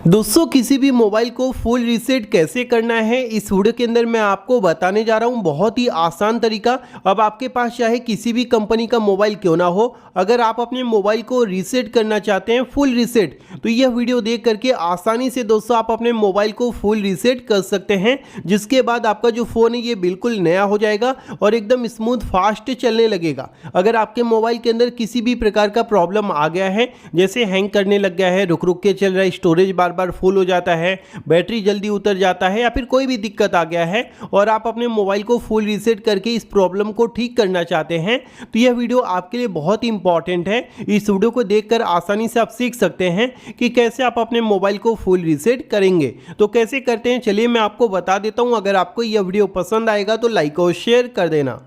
दोस्तों किसी भी मोबाइल को फुल रीसेट कैसे करना है इस वीडियो के अंदर मैं आपको बताने जा रहा हूं। बहुत ही आसान तरीका। अब आपके पास चाहे किसी भी कंपनी का मोबाइल क्यों ना हो, अगर आप अपने मोबाइल को रीसेट करना चाहते हैं फुल रीसेट, तो यह वीडियो देख करके आसानी से दोस्तों आप अपने मोबाइल को फुल रीसेट कर सकते हैं। जिसके बाद आपका जो फ़ोन है ये बिल्कुल नया हो जाएगा और एकदम स्मूथ फास्ट चलने लगेगा। अगर आपके मोबाइल के अंदर किसी भी प्रकार का प्रॉब्लम आ गया है, जैसे हैंग करने लग गया है, रुक रुक के चल रहा है, स्टोरेज बार बार फुल हो जाता है, बैटरी जल्दी उतर जाता है, या फिर कोई भी दिक्कत आ गया है और आप अपने मोबाइल को फुल रीसेट करके इस प्रॉब्लम को ठीक करना चाहते हैं, तो यह वीडियो आपके लिए बहुत ही इंपॉर्टेंट है। इस वीडियो को देखकर आसानी से आप सीख सकते हैं कि कैसे आप अपने मोबाइल को फुल रीसेट करेंगे। तो कैसे करते हैं चलिए मैं आपको बता देता हूं। अगर आपको यह वीडियो पसंद आएगा तो लाइक और शेयर कर देना।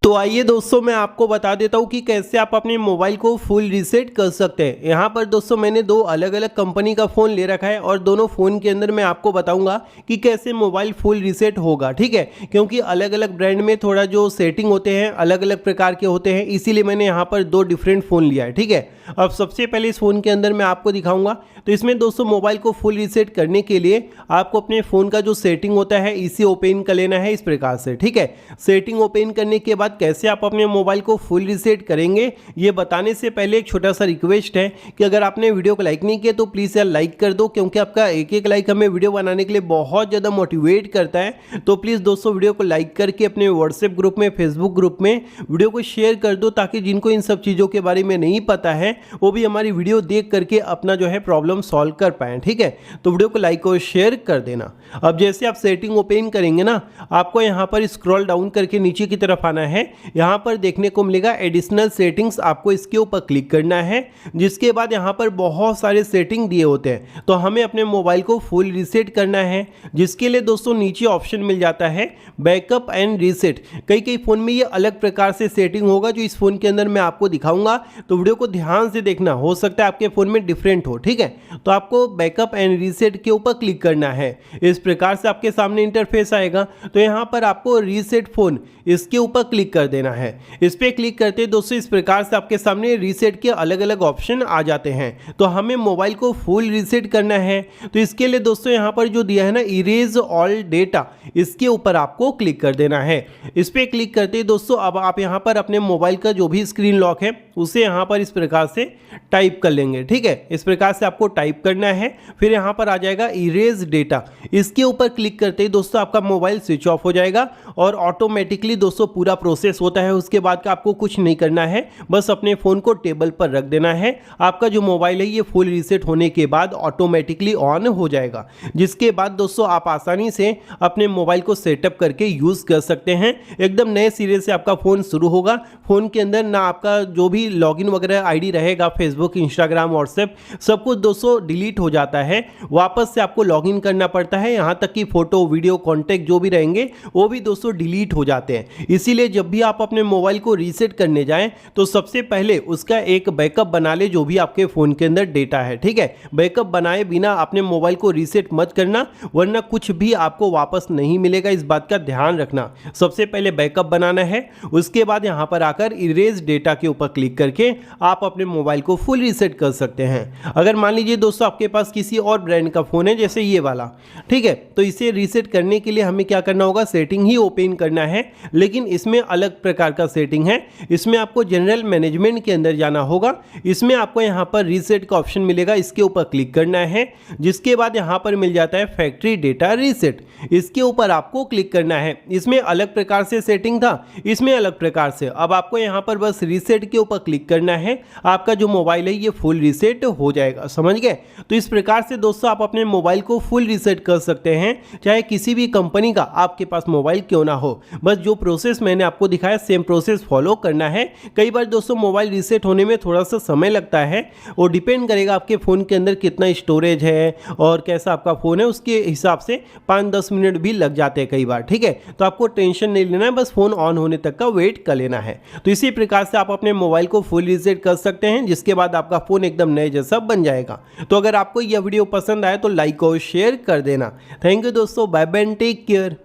तो आइए दोस्तों मैं आपको बता देता हूँ कि कैसे आप अपने मोबाइल को फुल रीसेट कर सकते हैं। यहाँ पर दोस्तों मैंने दो अलग अलग कंपनी का फ़ोन ले रखा है और दोनों फ़ोन के अंदर मैं आपको बताऊंगा कि कैसे मोबाइल फुल रीसेट होगा, ठीक है। क्योंकि अलग अलग ब्रांड में थोड़ा जो सेटिंग होते हैं अलग अलग प्रकार के होते हैं, इसीलिए मैंने यहाँ पर दो डिफरेंट फ़ोन लिया है, ठीक है। अब सबसे पहले इस फ़ोन के अंदर मैं आपको दिखाऊंगा। तो इसमें दोस्तों मोबाइल को फुल रीसेट करने के लिए आपको अपने फ़ोन का जो सेटिंग होता है इसे ओपन कर लेना है इस प्रकार से, ठीक है। सेटिंग ओपन करने के बाद कैसे आप अपने मोबाइल को फुल रीसेट करेंगे ये बताने से पहले एक छोटा सा रिक्वेस्ट है कि अगर आपने वीडियो को लाइक नहीं किया तो प्लीज़ यार लाइक कर दो, क्योंकि आपका एक एक लाइक हमें वीडियो बनाने के लिए बहुत ज़्यादा मोटिवेट करता है। तो प्लीज़ दोस्तों वीडियो को लाइक करके अपने व्हाट्सएप ग्रुप में, फेसबुक ग्रुप में वीडियो को शेयर कर दो, ताकि जिनको इन सब चीज़ों के बारे में नहीं पता है वो भी हमारी वीडियो देख करके अपना जो है प्रॉब्लम सॉल्व कर पाएँ, ठीक है। तो वीडियो को लाइक और शेयर कर देना। अब जैसे आप सेटिंग ओपन करेंगे ना, आपको यहाँ पर स्क्रॉल डाउन करके नीचे की तरफ आना है। यहाँ पर देखने को मिलेगा एडिशनल सेटिंग्स, आपको इसके ऊपर क्लिक करना है। जिसके बाद यहाँ पर बहुत सारे सेटिंग दिए होते हैं, तो हमें अपने मोबाइल को फुल रीसेट करना है। जिसके लिए दोस्तों नीचे ऑप्शन मिल जाता है बैकअप एंड रीसेट। कई कई फ़ोन में ये अलग प्रकार से सेटिंग होगा, जो इस फ़ोन के अंदर मैं आपको दिखाऊंगा, तो वीडियो को ध्यान से देखना, हो सकता है आपके फ़ोन में डिफरेंट हो, ठीक है। तो आपको बैकअप एंड रीसेट के ऊपर क्लिक करना है। इस प्रकार से आपके सामने इंटरफेस आएगा। तो यहाँ पर आपको रीसेट फ़ोन इसके ऊपर क्लिक कर देना है। इस पर क्लिक करते दोस्तों इस प्रकार से आपके सामने रीसेट के अलग अलग ऑप्शन आ जाते हैं। तो हमें मोबाइल को फुल रीसेट करना है, तो इसके लिए दोस्तों यहाँ पर जो दिया है ना इरेज ऑल डेटा, इसके ऊपर आपको क्लिक कर देना है। इस पर क्लिक करते दोस्तों अब आप यहाँ पर अपने मोबाइल का जो भी स्क्रीन लॉक है उसे यहाँ पर इस प्रकार से टाइप कर लेंगे, ठीक है। इस प्रकार से आपको टाइप करना है। फिर यहाँ पर आ जाएगा इरेज डेटा, इसके ऊपर क्लिक करते ही दोस्तों आपका मोबाइल स्विच ऑफ हो जाएगा और ऑटोमेटिकली दोस्तों पूरा प्रोसेस होता है। उसके बाद का आपको कुछ नहीं करना है, बस अपने फ़ोन को टेबल पर रख देना है। आपका जो मोबाइल है ये फुल रीसेट होने के बाद ऑटोमेटिकली ऑन हो जाएगा। जिसके बाद दोस्तों आप आसानी से अपने मोबाइल को सेटअप करके यूज़ कर सकते हैं। एकदम नए सिरे से आपका फ़ोन शुरू होगा। फ़ोन के अंदर ना आपका जो भी लॉगिन वगैरह आईडी रहेगा, फेसबुक, इंस्टाग्राम, व्हाट्सएप, सब कुछ दोस्तों डिलीट हो जाता है। वापस से आपको लॉगिन करना पड़ता है। यहाँ तक कि फ़ोटो, वीडियो, कॉन्टैक्ट जो भी रहेंगे वो भी दोस्तों डिलीट हो जाते हैं। इसीलिए जब भी आप अपने मोबाइल को रीसेट करने जाएं तो सबसे पहले उसका एक बैकअप बना ले, जो भी आपके फ़ोन के अंदर डेटा है, ठीक है। बैकअप बनाए बिना अपने मोबाइल को रीसेट मत करना, वरना कुछ भी आपको वापस नहीं मिलेगा। इस बात का ध्यान रखना। सबसे पहले बैकअप बनाना है, उसके बाद यहाँ पर आकर इरेज डेटा के ऊपर क्लिक करके आप अपने मोबाइल को फुल रीसेट कर सकते हैं। अगर मान लीजिए दोस्तों आपके पास किसी और ब्रांड का फ़ोन है, जैसे ये वाला, ठीक है, तो इसे रीसेट करने के लिए हमें क्या करना होगा, सेटिंग ही ओपन करना है। लेकिन इसमें अलग प्रकार का सेटिंग है। इसमें आपको जनरल मैनेजमेंट के अंदर जाना होगा। इसमें आपको यहाँ पर रीसेट का ऑप्शन मिलेगा, इसके ऊपर क्लिक करना है। जिसके बाद यहाँ पर मिल जाता है फैक्ट्री डेटा रीसेट, इसके ऊपर आपको क्लिक करना है। इसमें अलग प्रकार से सेटिंग था, इसमें अलग प्रकार से। अब आपको यहाँ पर बस रीसेट के ऊपर क्लिक करना है, आपका जो मोबाइल है ये फुल रीसेट हो जाएगा, समझ गए। तो इस प्रकार से दोस्तों आप अपने मोबाइल को फुल रीसेट कर सकते हैं, चाहे किसी भी कंपनी का आपके पास मोबाइल क्यों ना हो। बस जो प्रोसेस मैंने आपको दिखाया सेम प्रोसेस फॉलो करना है। कई बार दोस्तों मोबाइल रीसेट होने में थोड़ा सा समय लगता है, वो डिपेंड करेगा आपके फ़ोन के अंदर कितना स्टोरेज है और कैसा आपका फ़ोन है, उसके हिसाब से 5-10 मिनट भी लग जाते हैं कई बार, ठीक है। तो आपको टेंशन नहीं लेना है, बस फ़ोन ऑन होने तक का वेट कर लेना है। तो इसी प्रकार से आप अपने मोबाइल को फुल रीसेट कर सकते हैं, जिसके बाद आपका फ़ोन एकदम नए जैसा बन जाएगा। तो अगर आपको यह वीडियो पसंद आए तो लाइक और शेयर कर देना। थैंक यू दोस्तों, बाय बाय, टेक केयर।